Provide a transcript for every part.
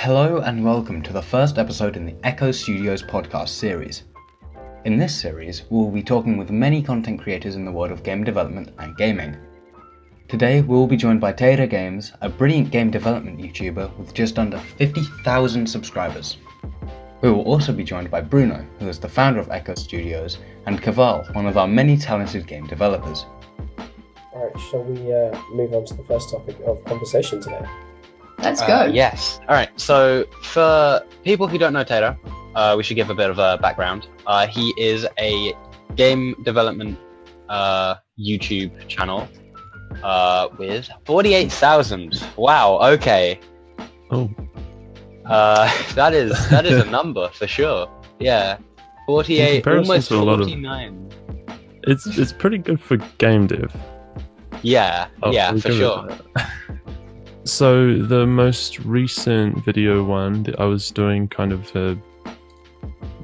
Hello and welcome to the first episode in the Echo Studios podcast series. In this series, we'll be talking with many content creators in the world of game development and gaming. Today, we'll be joined by TairaGames, a brilliant game development YouTuber with just under 50,000 subscribers. We will also be joined by Bruno, who is the founder of Echo Studios, and Kaval, one of our many talented game developers. Alright, shall we move on to the first topic of conversation today? Let's go. Yes. All right. So for people who don't know Taira, we should give a bit of a background. He is a game development YouTube channel with 48,000. Wow. Okay. Oh. That is a number for sure. Yeah. 48, almost 49. It's pretty good for game dev. Yeah. Yeah, for sure. So the most recent video one that I was doing kind of a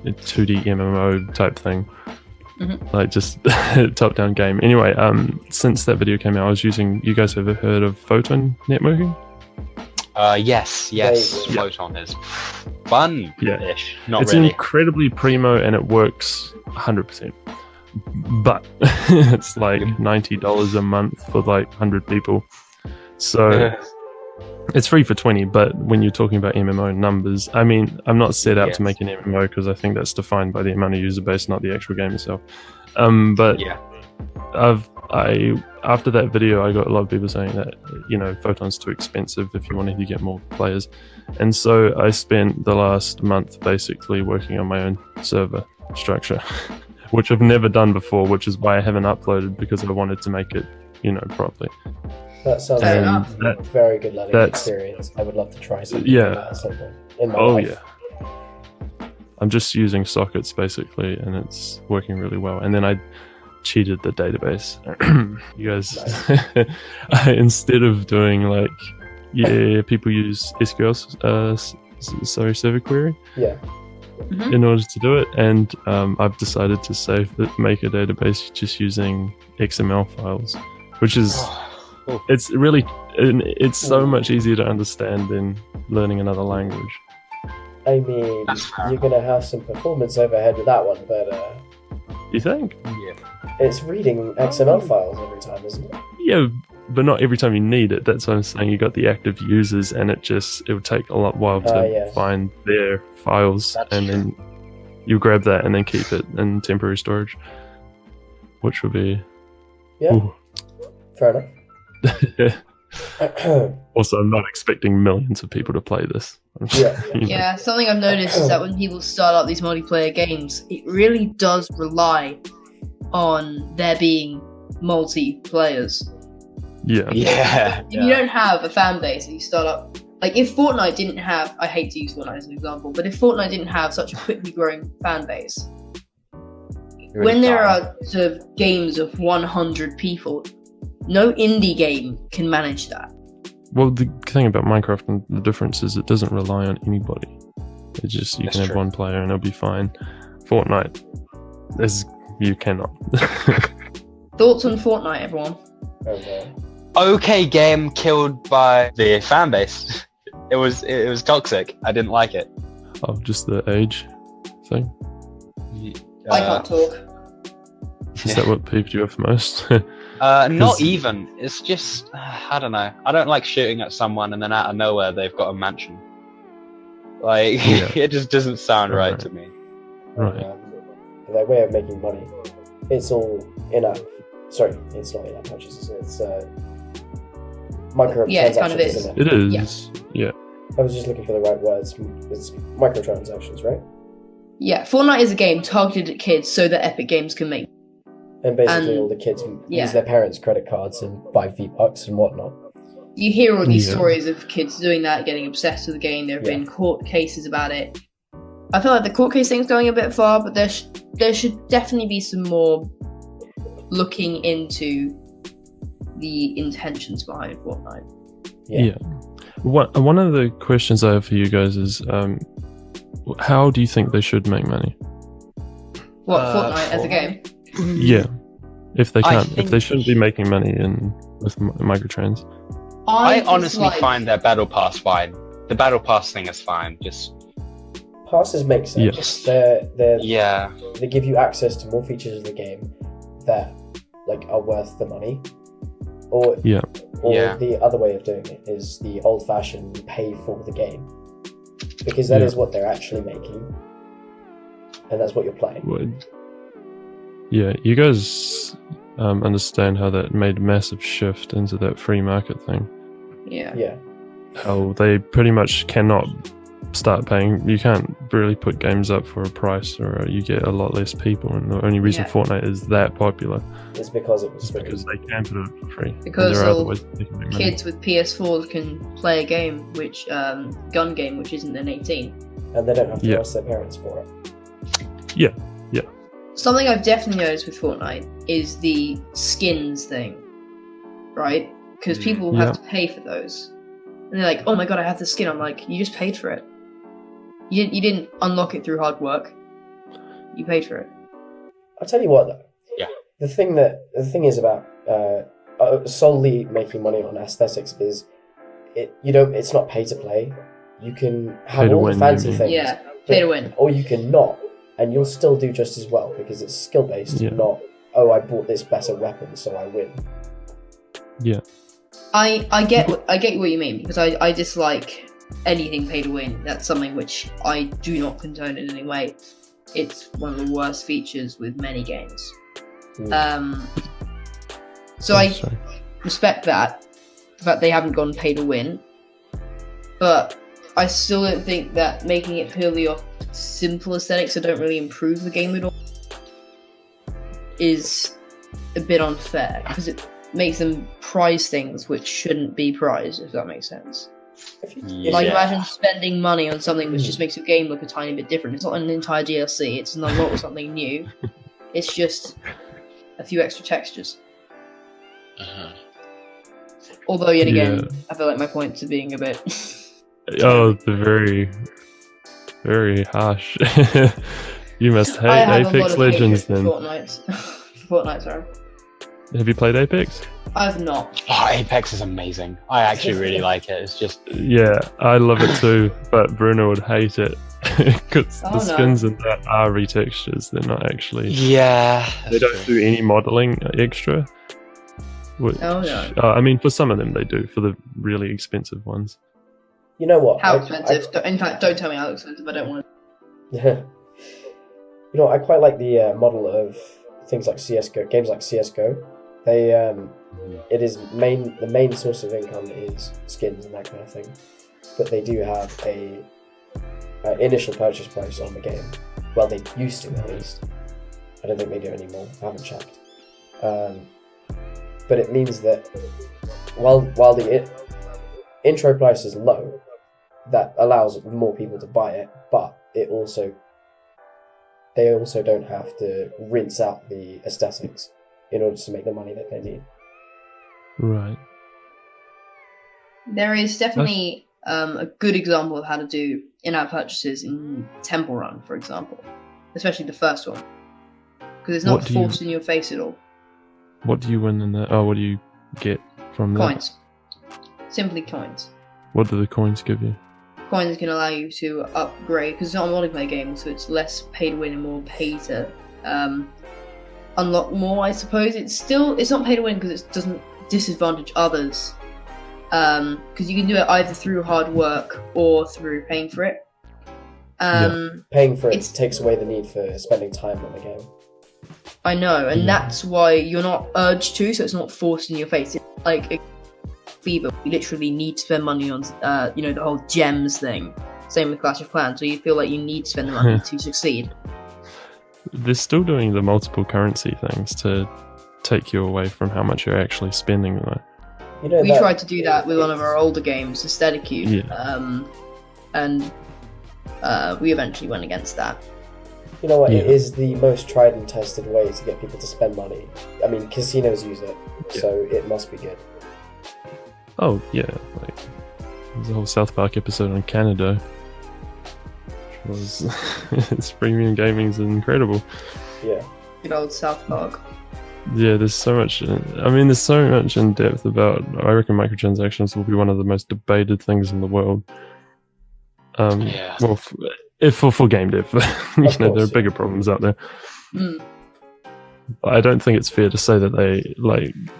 2D MMO type thing, like just top-down game. Anyway, since that video came out, I was using. You guys ever heard of Photon networking? Yes. Photon is fun-ish. Yeah. Not it's really. incredibly primo and it works 100%. But it's like $90 a month for like 100 people. So. It's free for 20, but when you're talking about MMO numbers, I mean, I'm not set out to make an MMO because I think that's defined by the amount of user base, not the actual game itself. But yeah. After that video, I got a lot of people saying that, Photon's too expensive if you wanted to get more players. And so I spent the last month basically working on my own server structure, which I've never done before, which is why I haven't uploaded, because I wanted to make it, properly. That sounds like a very good learning experience. I would love to try something like that at some point in my life. Yeah. I'm just using sockets basically, and it's working really well. And then I cheated the database. You guys, nice. Instead of doing people use SQL, server query. Yeah. In order to do it, and I've decided to make a database just using XML files, which is. It's so much easier to understand than learning another language. I mean, you're going to have some performance overhead with that one, but... You think? Yeah. It's reading XML files every time, isn't it? Yeah, but not every time you need it. That's what I'm saying. You got the active users, and it would take a while to find their files, then you grab that and then keep it in temporary storage, which would be... Yeah, fair enough. Also, I'm not expecting millions of people to play this. Yeah, something I've noticed is that when people start up these multiplayer games, it really does rely on there being multiplayers. Yeah. If you don't have a fan base and you start up, like if Fortnite didn't have, I hate to use Fortnite as an example, but if Fortnite didn't have such a quickly growing fan base, when there are sort of games of 100 people, no indie game can manage that. Well, the thing about Minecraft and the difference is it doesn't rely on anybody. It's just you can have one player and it'll be fine. Fortnite, you cannot. Thoughts on Fortnite, everyone? Okay, game killed by the fan base. It was toxic. I didn't like it. Oh, just the age thing? I can't talk. Is that what peeved you off most? Not even. It's just, I don't know. I don't like shooting at someone and then out of nowhere they've got a mansion. It just doesn't sound right to me. Right. Their way of making money, it's all in-app. Sorry, it's not in-app purchases. It's microtransactions. Yeah, it kind of is. Isn't it? It is. Yeah. I was just looking for the right words. It's microtransactions, right? Yeah, Fortnite is a game targeted at kids so that Epic Games can make. And basically all the kids use their parents' credit cards and buy V-Bucks and whatnot. You hear all these stories of kids doing that, getting obsessed with the game. There have been court cases about it. I feel like the court case thing's going a bit far, but there should definitely be some more looking into the intentions behind Fortnite. Yeah. One of the questions I have for you guys is, how do you think they should make money? What, Fortnite as a game? Yeah, if they can't, if they shouldn't be making money with microtrans. I honestly find their battle pass fine. the battle pass thing is fine. Just passes make sense. Yeah. They give you access to more features of the game that like are worth the money. Or the other way of doing it is the old-fashioned pay for the game, because that is what they're actually making, and that's what you're playing. Yeah, you guys understand how that made a massive shift into that free market thing. Yeah. How they pretty much cannot start paying. You can't really put games up for a price, or you get a lot less people. And the only reason Fortnite is that popular is because it was free. Because they can put it for free. Because kids with PS4s can play a game, gun game, which isn't an 18, and they don't have to ask their parents for it. Yeah. Something I've definitely noticed with Fortnite is the skins thing, right? Because people have to pay for those, and they're like, "Oh my god, I have the skin." I'm like, "You just paid for it. You didn't unlock it through hard work. You paid for it." I'll tell you what, though. Yeah. The thing is about solely making money on aesthetics is it's not pay to play. You can have all the fancy things. Yeah, pay to win. Or you can not, and you'll still do just as well because it's skill based, not I bought this better weapon so I win. Yeah. I get what you mean, because I dislike anything pay to win. That's something which I do not condone in any way. It's one of the worst features with many games. So I respect that, the fact they haven't gone pay to win, but I still don't think that making it purely off simple aesthetics that don't really improve the game at all is a bit unfair, because it makes them prize things which shouldn't be prized, if that makes sense. Like, imagine spending money on something which just makes your game look a tiny bit different. It's not an entire DLC, it's not something new. It's just a few extra textures. Although, yet again, I feel like my points are being a bit... they're very, very harsh. You must hate Apex Legends then. Fortnite, sorry. Have you played Apex? I've not. Oh, Apex is amazing. I actually really like it. It's just... Yeah, I love it too, but Bruno would hate it. Because the skins in that are retextures. They're not actually... Yeah. They don't do any modeling extra. Which, I mean, for some of them they do, for the really expensive ones. You know what? How expensive? In fact, don't tell me how expensive. I don't want to... You know, I quite like the model of things like CSGO, games like CSGO. They, it is the main source of income is skins and that kind of thing. But they do have a initial purchase price on the game. Well, they used to, at least. I don't think they do anymore. I haven't checked. But it means that while the intro price is low, that allows more people to buy it, but they also don't have to rinse out the aesthetics in order to make the money that they need. Right. There is definitely a good example of how to do in-app purchases in Temple Run, for example, especially the first one, because it's not forced in your face at all. What do you win in that? Oh, what do you get from that? Coins. Simply coins. What do the coins give you? Coins can allow you to upgrade, because it's not a multiplayer game, so it's less pay to win and more pay to unlock more, I suppose. It's not pay to win because it doesn't disadvantage others, because you can do it either through hard work or through paying for it. Paying for it takes away the need for spending time on the game. I know, and that's why you're not urged to, so it's not forced in your face. It's like a fever. You literally need to spend money on, the whole gems thing. Same with Clash of Clans, so you feel like you need to spend the money to succeed. They're still doing the multiple currency things to take you away from how much you're actually spending, though. We tried to do that with one of our older games, Aestheticute, and we eventually went against that. You know what? It is the most tried and tested way to get people to spend money. I mean, casinos use it, so it must be good. Oh yeah, like there's a whole South Park episode on Canada. It's premium gaming's incredible. Yeah. Good old South Park. Yeah, there's so much. There's so much in depth about. I reckon microtransactions will be one of the most debated things in the world. Yeah. Well, if for game dev, you know, there are course, bigger problems out there. Mm. But I don't think it's fair to say that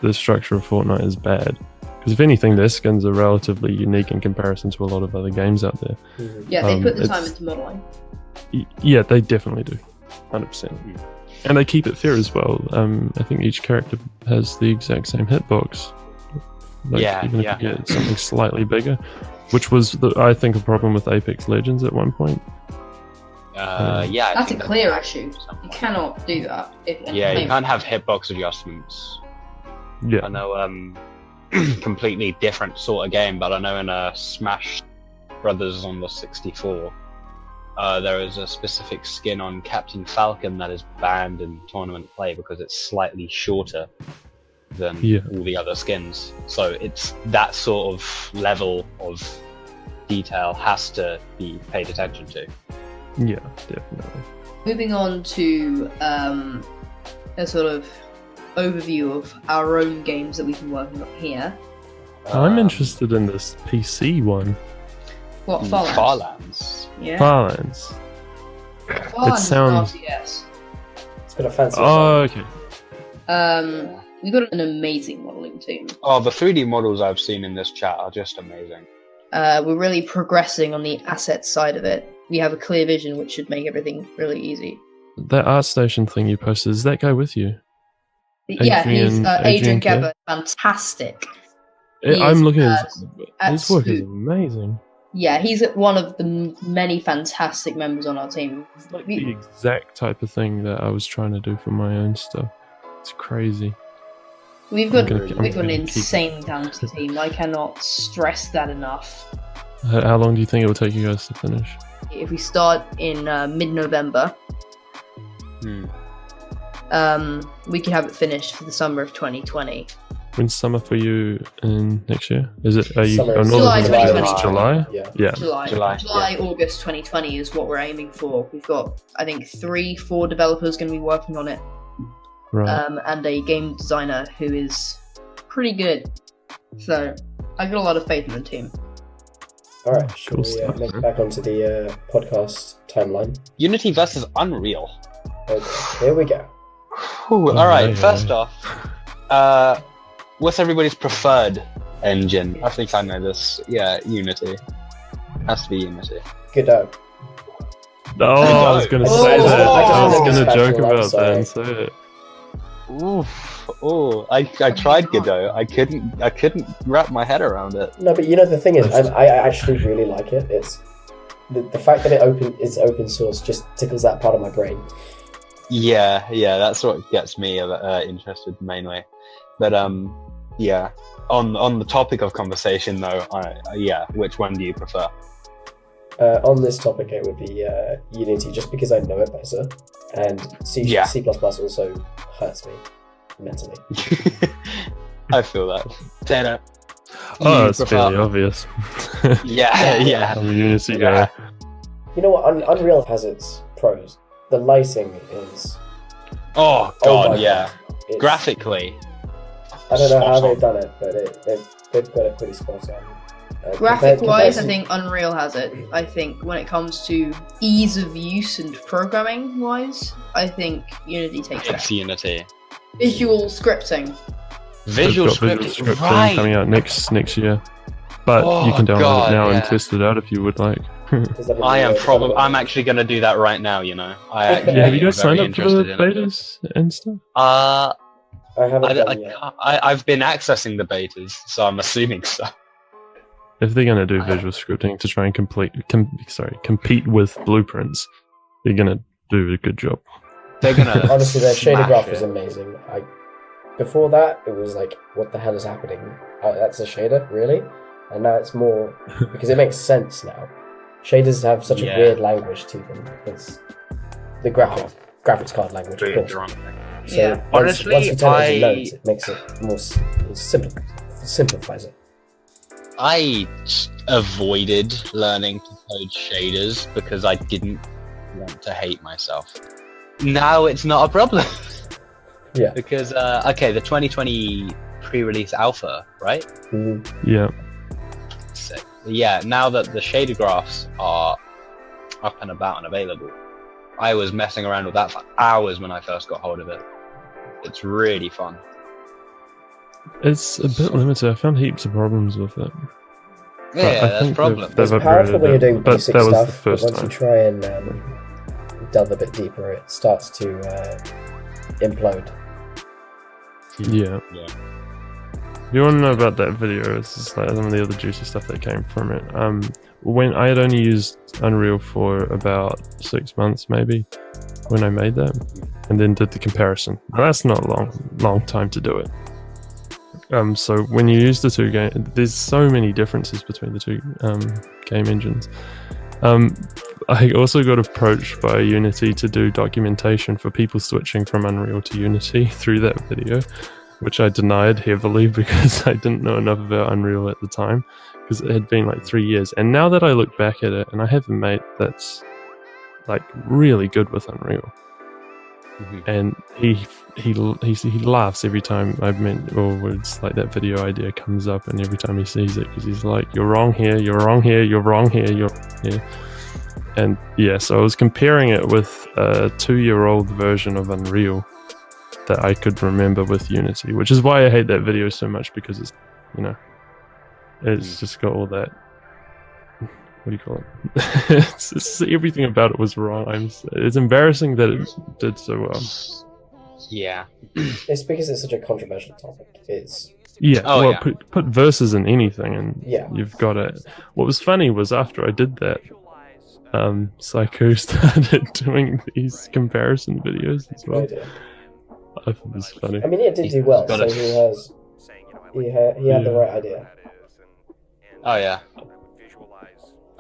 the structure of Fortnite is bad. Because if anything, their skins are relatively unique in comparison to a lot of other games out there. Yeah, they put the it's- time into modeling. Yeah, they definitely do, 100%. And they keep it fair as well. I think each character has the exact same hitbox. Even if you get something slightly bigger, which was, I think, a problem with Apex Legends at one point. I That's a think clear issue. You cannot do that. Yeah, you can't have hitbox adjustments. Yeah. I know, completely different sort of game, but I know in Smash Brothers on the 64, there is a specific skin on Captain Falcon that is banned in tournament play because it's slightly shorter than all the other skins. So it's that sort of level of detail has to be paid attention to. Yeah, definitely. Moving on to a sort of overview of our own games that we've been working on here. I'm interested in this PC one. What, Farlands? Farlands. Yeah. Farlands. Farlands It sounds- is RTS. It's got a fancy. Oh, okay. We've got an amazing modeling team. Oh, the 3D models I've seen in this chat are just amazing. We're really progressing on the asset side of it. We have a clear vision, which should make everything really easy. That ArtStation thing you posted, is that guy with you? Yeah, he's Adrian Adrian Kerr? Gebber. Fantastic. I'm is, looking at at his work is Scoop. amazing. Yeah, he's one of the many fantastic members on our team. It's like the exact type of thing that I was trying to do for my own stuff. It's crazy. We've got I'm an gonna keep- insane talented team. I cannot stress that enough. How long do you think it will take you guys to finish? If we start in mid-November, we could have it finished for the summer of 2020. When's summer for you in next year? Is it? Are you? Summer oh, is July Northern Hemisphere is 2020. July. Yeah. Yeah. July, August 2020 is what we're aiming for. We've got, I think, 3-4 developers going to be working on it, Right. and a game designer who is pretty good. So I've got a lot of faith in the team. All right, shall Cool we stuff, make man. back onto the podcast timeline? Unity versus Unreal. Okay, here we go. Ooh, alright, yeah. first off, what's everybody's preferred engine? I think I know this. Yeah, Unity. Has to be Unity. Godot. Oh, I was going to say Oh, that. I just I was wanted going to to joke special, I'm about that and sorry. say it. Oof. Oh, I tried Godot. I couldn't wrap my head around it. No, but you know the thing is, I actually really like it. It's the fact that it's open source just tickles that part of my brain. Yeah, that's what gets me interested mainly. But yeah. On the topic of conversation though, which one do you prefer? On this topic, it would be Unity, just because I know it better, and C++ also hurts me mentally. I feel that. Taylor. Oh, you it's prefer- fairly obvious. Yeah. I'm a Unity Yeah. guy. You know what? Unreal has its pros. The lighting is Oh Oh god, my yeah. it's- Graphically. I don't know how spot on. they've done it, but they've got it pretty spot on. Graphic wise, I compared think Unreal has it. I think when it comes to ease of use and programming wise, I think Unity takes It's it. Unity. Visual scripting. Visual They've got scripting. visual scripting Right. coming out next year. But Oh, you can download God, it now and yeah. test it out if you would like. Is that I'm actually gonna do that right now, you know. I actually Yeah, have you am guys signed very up for the interested in it. betas and stuff? I haven't done yet. I've been accessing the betas, so I'm assuming so. If they're going to do visual scripting to try and compete with blueprints, they're going to do a good job. They're gonna Honestly, their shader smash graph it. is amazing. Before that, it was like, what the hell is happening? That's a shader, really? And now it's more because it makes sense now. Shaders have such a Yeah. weird language to them. It's the graphics card language, of course. So Yeah. Honestly, once you turn it into I- nodes, it makes it more simplifies it. I avoided learning to code shaders because I didn't want to hate myself. Now it's not a problem. Yeah. Because the 2020 pre-release alpha, right? Mhm. Yeah. Sick. yeah, now that the shader graphs are up and about and available, I was messing around with that for hours when I first got hold of it. It's really fun. It's a bit limited. I found heaps of problems with it. But Yeah, I that's a think problem. they've It's powerful upgraded when you're it, doing but basic that was the stuff, but first once time. you try and delve a bit deeper, it starts to implode. Yeah. Yeah. If you want to know about that video, it's just like some of the other juicy stuff that came from it. When I had only used Unreal for about 6 months, maybe, when I made that, and then did the comparison. Now, that's not a long time to do it. So when you use the two game, there's so many differences between the two game engines. I also got approached by Unity to do documentation for people switching from Unreal to Unity through that video, which I denied heavily because I didn't know enough about Unreal at the time, because it had been like 3 years. And now that I look back at it, and I have a mate that's like really good with Unreal, and he laughs every time it's like that video idea comes up, and every time he sees it, because he's like, "You're wrong here. You're wrong here. You're wrong here. You're wrong here." And yeah, so I was comparing it with a 2-year-old version of Unreal that I could remember with Unity, which is why I hate that video so much, because it's, it's just got all that, what do you call it? it's everything about it was wrong. It's embarrassing that it did so well. Yeah. It's because it's such a controversial topic. Yeah, Oh, yeah. Put verses in anything, and Yeah. you've got it. What was funny was after I did that, Psycho started doing these comparison videos as well. idea. I thought it was funny. I mean, it did do well, Got so it. he had the right idea. Oh yeah.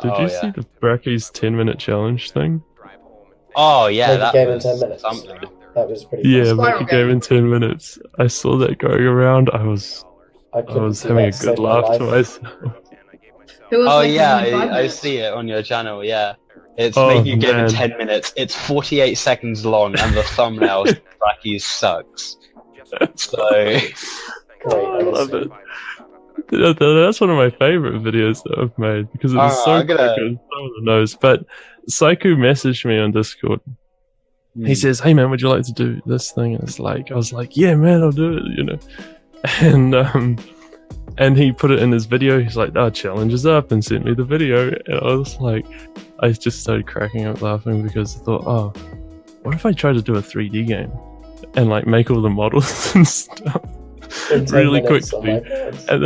Did you see the Bracky's 10-minute challenge thing? Oh yeah, Make a that game in was 10 minutes. something. That was pretty Yeah, fun. make a Spiral game game. in 10 minutes. I saw that going around. I was couldn't do having a that to save good my laugh life. to myself. Who was Oh making yeah, it in 5 I minutes? see it on your channel. Yeah, it's Oh, making a game in man. 10 minutes. It's 48 seconds long, and the thumbnail Blackie sucks. So Great, I love honestly. it. That's one of my favorite videos that I've made, because it was so I'm quick gonna- and so on the nose. But Psycho messaged me on Discord. He Hmm. says, "Hey man, would you like to do this thing?" And it's like, I was like, "Yeah man, I'll do it," And he put it in his video. He's like, "Oh, challenge is up," and sent me the video. And I was like, I just started cracking up laughing, because I thought, oh, what if I try to do a 3D game and like make all the models and stuff In 10 really minutes, oh quickly? my God. And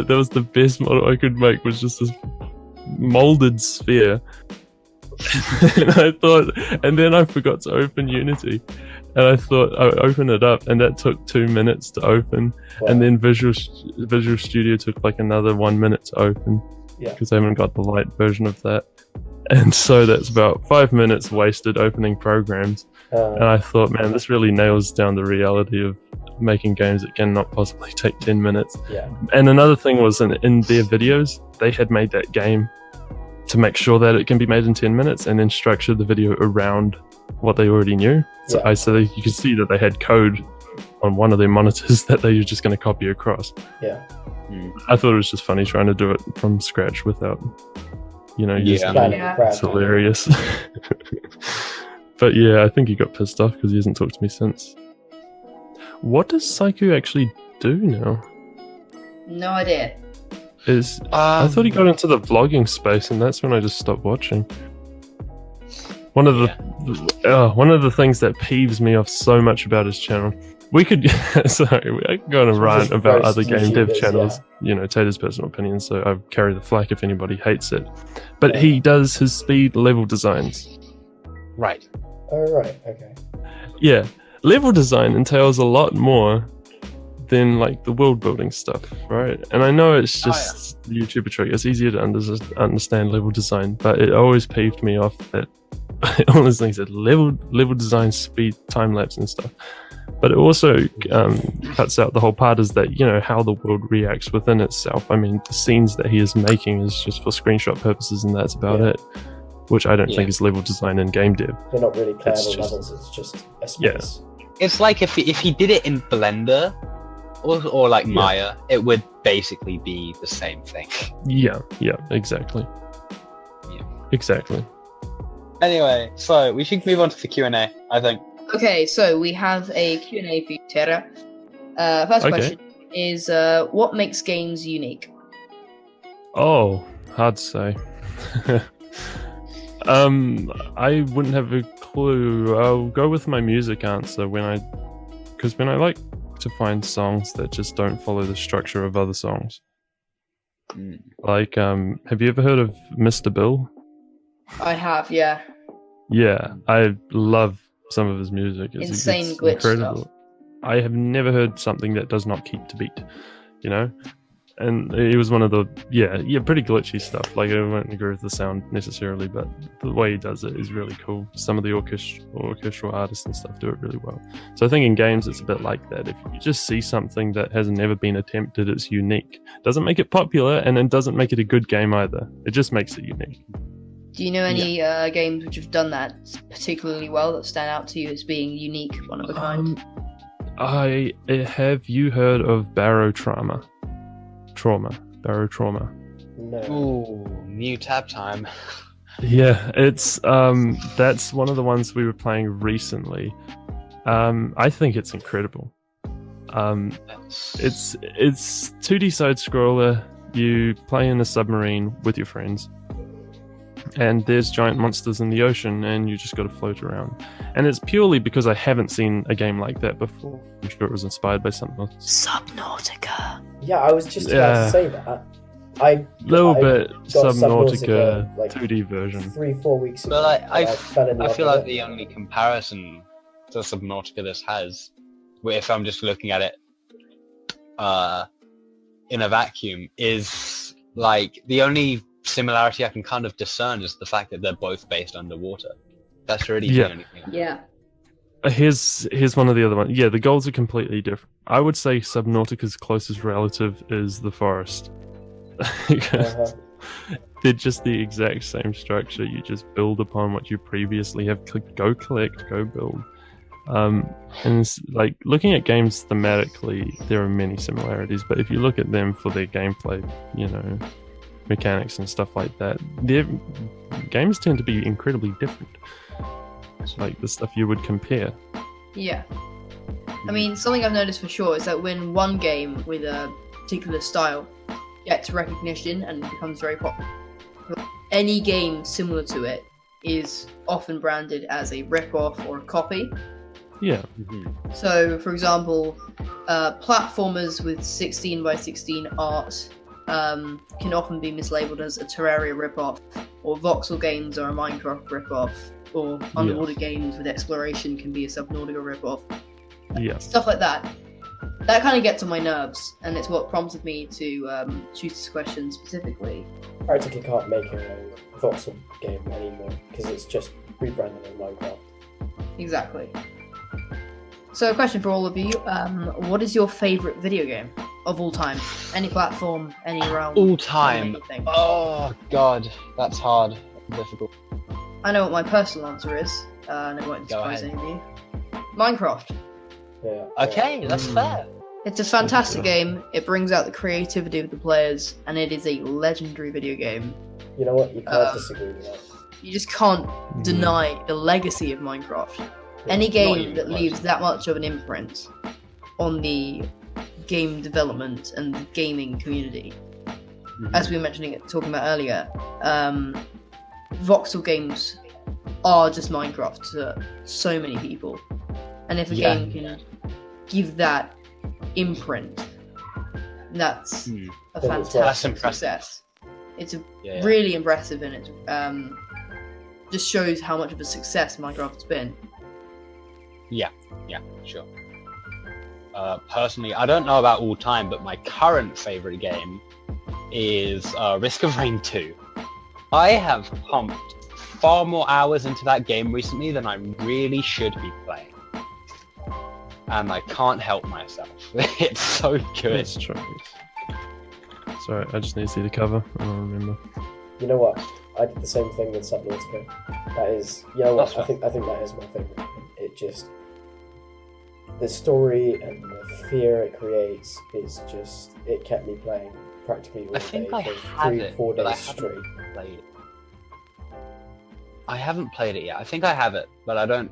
that was the best model I could make, was just this molded sphere. And then I forgot to open Unity, and I thought I would open it up, and that took 2 minutes to open, Wow. and then Visual Studio took like another 1 minute to open, Yeah. because I haven't got the light version of that. And so that's about 5 minutes wasted opening programs. And I thought, man, this really nails down the reality of making games that cannot possibly take 10 minutes. Yeah. And another thing was in their videos, they had made that game to make sure that it can be made in 10 minutes, and then structured the video around what they already knew. So, Yeah. you could see that they had code on one of their monitors that they were just going to copy across. Yeah. I thought it was just funny trying to do it from scratch without, using Planning Yeah. crap. It's hilarious. But yeah, I think he got pissed off because he hasn't talked to me since. What does Psycho actually do now? No idea. I thought he got into the vlogging space, and that's when I just stopped watching. One of the things that peeves me off so much about his channel. We could, sorry, I could go on a rant Just about roast other game dev YouTubers, channels. Tater's personal opinion, so I carry the flack if anybody hates it. But he does his speed level designs. Right. Oh, right. Okay. Yeah, level design entails a lot more than like the world building stuff, right? And I know it's just the YouTuber trick. It's easier to understand level design, but it always peeved me off that all those things that level design, speed, time lapse, and stuff. But it also cuts out the whole part is that how the world reacts within itself. I mean, the scenes that he is making is just for screenshot purposes, and that's about it. Which I don't think is level design in game dev. They're not really playable It's just- levels. It's just a space. It's like if he did it in Blender or like Maya, it would basically be the same thing. Yeah, exactly. Yeah. Exactly. Anyway, so we should move on to the Q&A, I think. Okay, so we have a Q&A for you, Taira. First question is, what makes games unique? Oh, hard to say. I wouldn't have a clue. I'll go with my music answer because when I like to find songs that just don't follow the structure of other songs. Like, have you ever heard of Mr. Bill? I have, yeah. Yeah, I love some of his music. Insane glitch incredible. stuff. I have never heard something that does not keep to beat, you know? And it was one of the, pretty glitchy stuff. Like, I won't agree with the sound necessarily, but the way he does it is really cool. Some of the orchestral artists and stuff do it really well. So I think in games, it's a bit like that. If you just see something that has never been attempted, it's unique. Doesn't make it popular, and it doesn't make it a good game either. It just makes it unique. Do you know any games which have done that particularly well that stand out to you as being unique, one of a kind? Have you heard of Barrow Trauma? Barrow Trauma. No. Ooh, new tab time. Yeah, it's that's one of the ones we were playing recently. I think it's incredible. It's 2D side scroller. You play in a submarine with your friends, and there's giant monsters in the ocean, and you just got to float around. And it's purely because I haven't seen a game like that before. I'm sure it was inspired by something else. Subnautica. Yeah, I was just about to say that. I got Subnautica, like, 2D version 3-4 weeks ago. But I feel like the only comparison to Subnautica this has, if I'm just looking at it in a vacuum, is like the only similarity I can kind of discern is the fact that they're both based underwater. That's really the only thing. Yeah. Here's one of the other ones. Yeah, the goals are completely different. I would say Subnautica's closest relative is the forest. Because they're just the exact same structure. You just build upon what you previously have. Go collect, go build. And it's like, looking at games thematically, there are many similarities, but if you look at them for their gameplay, mechanics and stuff like that, their games tend to be incredibly different. Like the stuff you would compare. Yeah. I mean, something I've noticed for sure is that when one game with a particular style gets recognition and becomes very popular, any game similar to it is often branded as a rip-off or a copy. Yeah. So, for example, platformers with 16 by 16 art can often be mislabeled as a Terraria rip-off, or voxel games are a Minecraft rip-off, or underwater games with exploration can be a Subnautica rip-off. Yeah. Stuff like that. That kind of gets on my nerves, and it's what prompted me to choose this question specifically. Practically can't make a voxel game anymore because it's just rebranded as Minecraft. Exactly. So, a question for all of you: what is your favourite video game of all time? Any platform, any realm? All time. Anything. Oh god, that's hard. Difficult. I know what my personal answer is, and it won't surprise any of you. Minecraft. Yeah. Okay, that's fair. It's a fantastic game. It brings out the creativity of the players, and it is a legendary video game. You know what? You can't disagree with that. You just can't deny the legacy of Minecraft. Any game that leaves that much of an imprint on the game development and the gaming community, as we were talking about earlier, voxel games are just Minecraft to so many people. And if a game can give that imprint, that's a fantastic success. It's really impressive, and it just shows how much of a success Minecraft's been. Yeah, sure. Personally, I don't know about all time, but my current favourite game is Risk of Rain 2. I have pumped far more hours into that game recently than I really should be playing. And I can't help myself. It's so good. That's true. Sorry, I just need to see the cover. I don't remember. You know what? I did the same thing with Subnautica. That is, you know what? I think that is my favourite. It just, the story and the fear it creates is just, it kept me playing practically all I think day I for have 3-4 but I days haven't straight. played it. I haven't played it yet. I think I have it, but I don't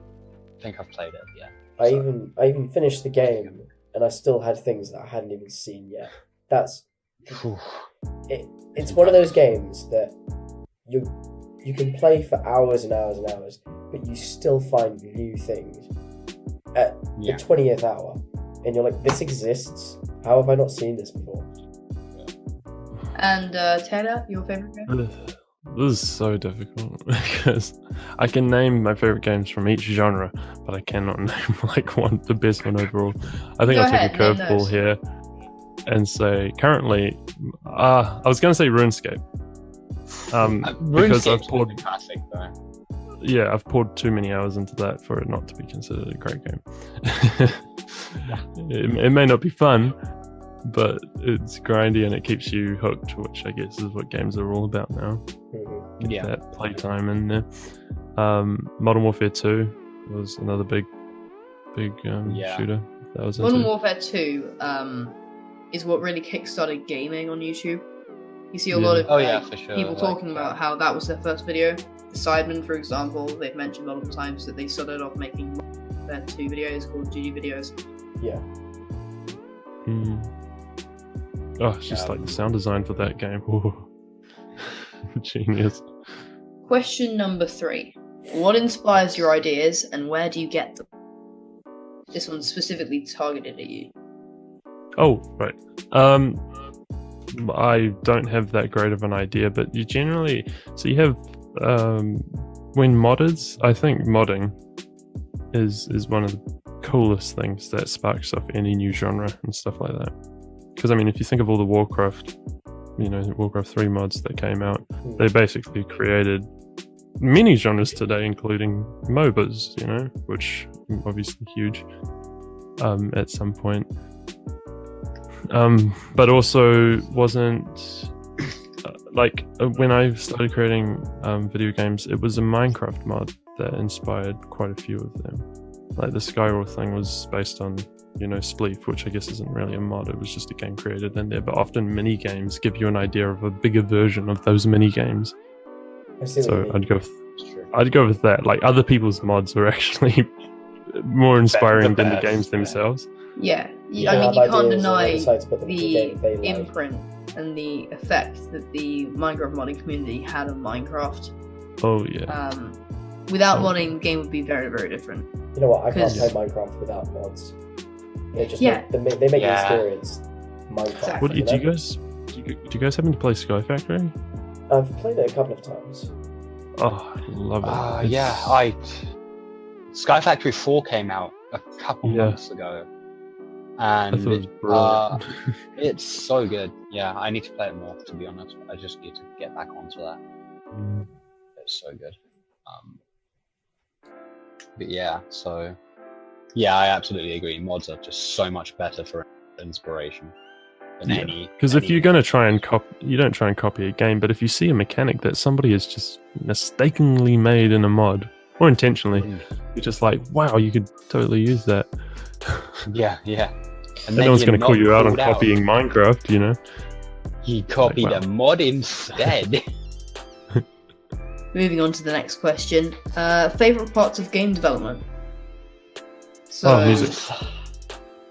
think I've played it yet. I So- even finished the game and I still had things that I hadn't even seen yet. That's Phew. it's one of those games that you can play for hours and hours and hours, but you still find new things at Yeah. the 20th hour, and you're like, this exists. How have I not seen this before? And Taylor, your favorite game? This is so difficult because I can name my favorite games from each genre, but I cannot name like the best one overall. I think Go I'll take ahead, a name curveball those. here and say currently, I was going to say RuneScape, because I've RuneScape's poured, a classic though. yeah, I've poured too many hours into that for it not to be considered a great game. It may not be fun, but it's grindy and it keeps you hooked, which I guess is what games are all about now. Mhm. Yeah. That playtime in there. Modern Warfare 2 was another big Yeah. shooter that was Modern into. Warfare 2 is what really kickstarted gaming on YouTube. You see a Yeah. lot of Oh yeah, for sure. people like, talking about how that was their first video. The Sidemen, for example, they've mentioned multiple times that they started off making their 2 videos called GG videos. Yeah. Mm. Oh, it's just like the sound design for that game. Ooh. Genius. Question number 3. What inspires your ideas and where do you get them? This one's specifically targeted at you. Oh, right. I don't have that great of an idea, but you generally, so you have when modders, I think modding is one of the coolest things that sparks off any new genre and stuff like that. Because I mean, if you think of all the Warcraft, Warcraft 3 mods that came out, they basically created many genres today, including MOBAs, which obviously huge at some point. But also wasn't when I started creating video games, it was a Minecraft mod that inspired quite a few of them. Like the Skyroar thing was based on Spleef, which I guess isn't really a mod, it was just a game created in there, but often mini games give you an idea of a bigger version of those mini games. I see what So you mean. I'd go with that. Like other people's mods are actually more inspiring than the games themselves. Yeah, You I mean, have you can't ideas and they deny decide to put them into a the game they like. imprint and the effect that the Minecraft modding community had on Minecraft. Oh yeah. Without Oh. modding, the game would be very, very different. You know what? I can't 'Cause- play Minecraft without mods. They just Yeah. they make the Yeah. experience Minecraft. Exactly. What do you guys happen to play Sky Factory? I've played it a couple of times. Oh, I love it. yeah, Sky Factory 4 came out a couple Yeah. months ago, I thought it was and brilliant. it's so good. Yeah, I need to play it more, to be honest. I just need to get back onto that. It's so good. But yeah, so yeah, I absolutely agree. Mods are just so much better for inspiration than any. Because if any- you're going to try and you don't try and copy a game, but if you see a mechanic that somebody has just mistakenly made in a mod, or intentionally, Mm. you're just like, wow, you could totally use that. Yeah, yeah. And then no one's you're going to call not you out on called out. copying Minecraft, He copied wow. a mod instead. Moving on to the next question. Favorite parts of game development? So, Oh, music.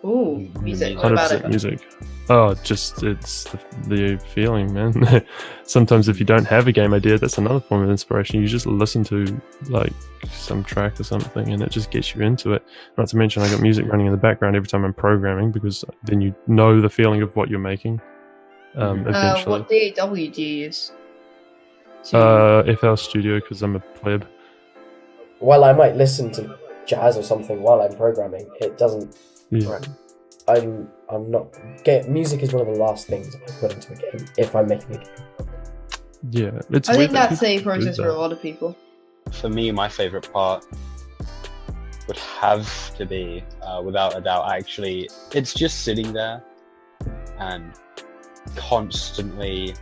Ooh, music. What about 100% it? music. Oh, just it's the feeling, man. Sometimes if you don't have a game idea, that's another form of inspiration. You just listen to like some track or something, and it just gets you into it. Not to mention, I got music running in the background every time I'm programming, because then you know the feeling of what you're making. Eventually, What DAW do you use? To- FL Studio, because I'm a pleb. While I might listen to jazz or something while I'm programming, it doesn't. Yeah. I'm not. Music is one of the last things I put into a game if I'm making a game. Yeah, it's. I weird think that that's a people do process for that. a lot of people. For me, my favorite part would have to be, without a doubt, actually, it's just sitting there and constantly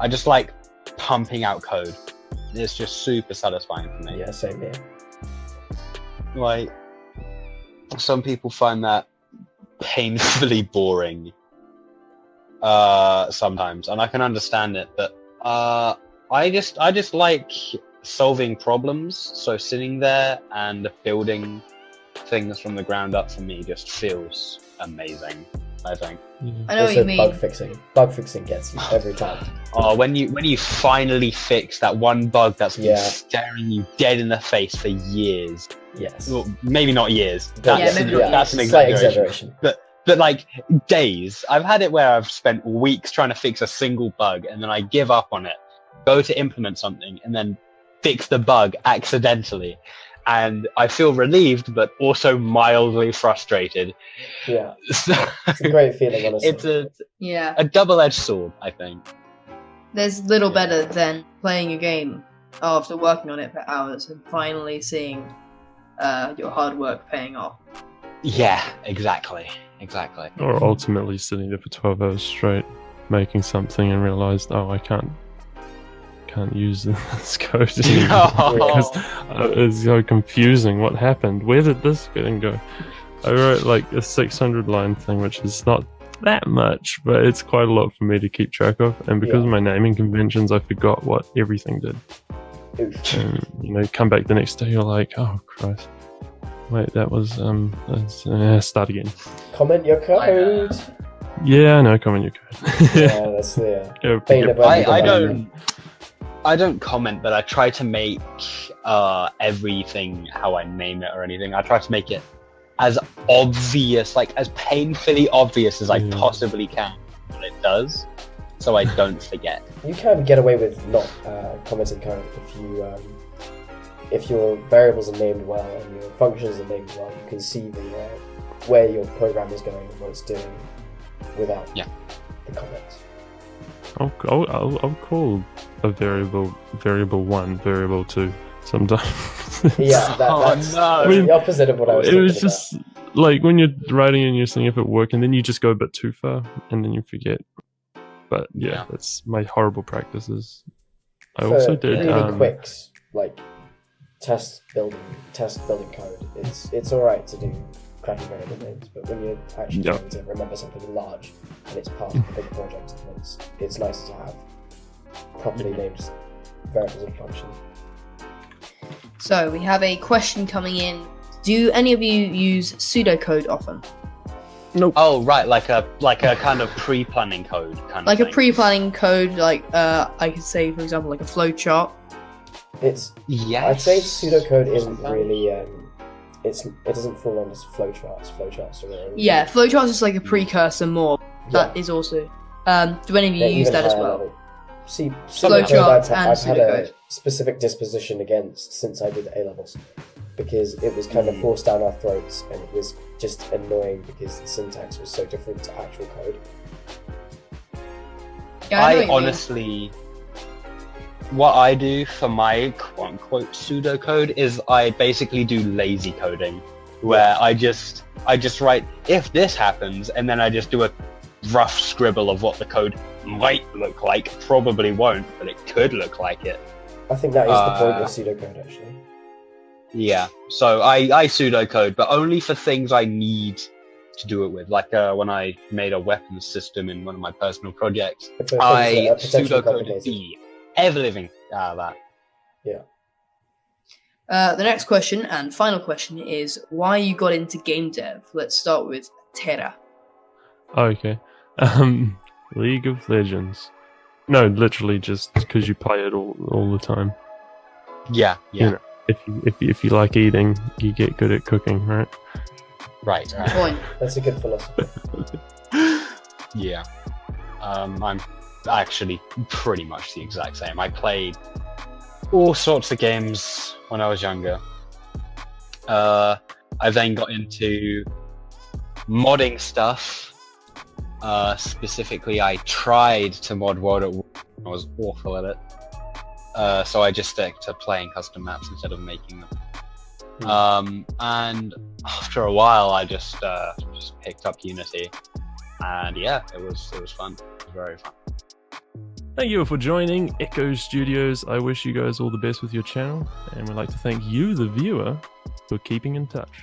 I just like pumping out code. It's just super satisfying for me. Yeah, same here. Like some people find that painfully boring sometimes, and I can understand it, but I just like solving problems. So sitting there and building things from the ground up for me just feels amazing, I think. I know what Also, you mean. bug fixing gets you every time. Oh, when you finally fix that one bug that's been Yeah. staring you dead in the face for years. Yes. Well, maybe not years. But Yeah, maybe not That's an years. Slight exaggeration. But like days. I've had it where I've spent weeks trying to fix a single bug, and then I give up on it, go to implement something, and then fix the bug accidentally. And I feel relieved, but also mildly frustrated. Yeah. So, It's a great feeling, honestly. it's Yeah. a double-edged sword, I think. There's little better than playing a game after working on it for hours and finally seeing your hard work paying off. Yeah, exactly. Or ultimately sitting there for 12 hours straight making something and realized, oh, I can't use this code anymore because it's so confusing. What happened? Where did this thing go? I wrote like a 600 line thing, which is not that much, but it's quite a lot for me to keep track of. And because of my naming conventions, I forgot what everything did. Oof. And come back the next day, you're like, oh Christ, wait, that was start again. Comment your code. Yeah, I know, comment your code. Yeah, that's the Yeah, pain pick about up- it. I don't comment, but I try to make everything how I name it or anything. I try to make it as obvious, like as painfully obvious as I possibly can when it does, so I don't forget. You can get away with not commenting code if your variables are named well and your functions are named well. You can see where your program is going and what it's doing without the comments. I'll call a variable 1, variable 2 sometimes. Yeah, that's the opposite of what I was It thinking was just like when you're writing and you're seeing if it work, and then you just go a bit too far, and then you forget. But yeah, that's my horrible practices. I also did really quick, like test building code. It's all right to do crappy variable names, but when you're actually trying to remember something large and it's part of a big project, it's nice to have properly named variables and functions. So we have a question coming in. Do any of you use pseudocode often? Nope. Oh right, like a kind of pre-planning code kind Like of a thing. pre-planning code, like I could say, for example, like a flowchart. Yes. I'd say pseudocode isn't really it doesn't fall under flowcharts. Flowcharts are Yeah, flowcharts is like a precursor more. That is also. Do any of you use that as well? level. See, Flowcharts and I've had a pseudocode. specific disposition against since I did A levels, because it was kind of forced down our throats, and it was just annoying because the syntax was so different to actual code. Yeah, I know what you mean. honestly, what I do for my quote-unquote pseudocode is I basically do lazy coding, where I just write if this happens, and then I just do a rough scribble of what the code might look like. Probably won't, but it could look like it. I think that is the point of pseudocode, actually. Yeah, so I pseudocode, but only for things I need to do it with. Like when I made a weapons system in one of my personal projects, If there I things that are potentially pseudocoded complicated. the ever-living that. The next question and final question is why you got into game dev. Let's start with Taira. Okay. League of Legends. No, literally just because you play it all the time. Yeah. You know, if you like eating, you get good at cooking, right? Right. Point. That's a good philosophy. Yeah. I'm actually pretty much the exact same. I played all sorts of games when I was younger. I then got into modding stuff. Specifically, I tried to mod World at War. I was awful at it. So I just stuck to playing custom maps instead of making them. And after a while, I just picked up Unity. And yeah, it was fun. It was very fun. Thank you for joining Echo Studios. I wish you guys all the best with your channel, and we'd like to thank you, the viewer, for keeping in touch.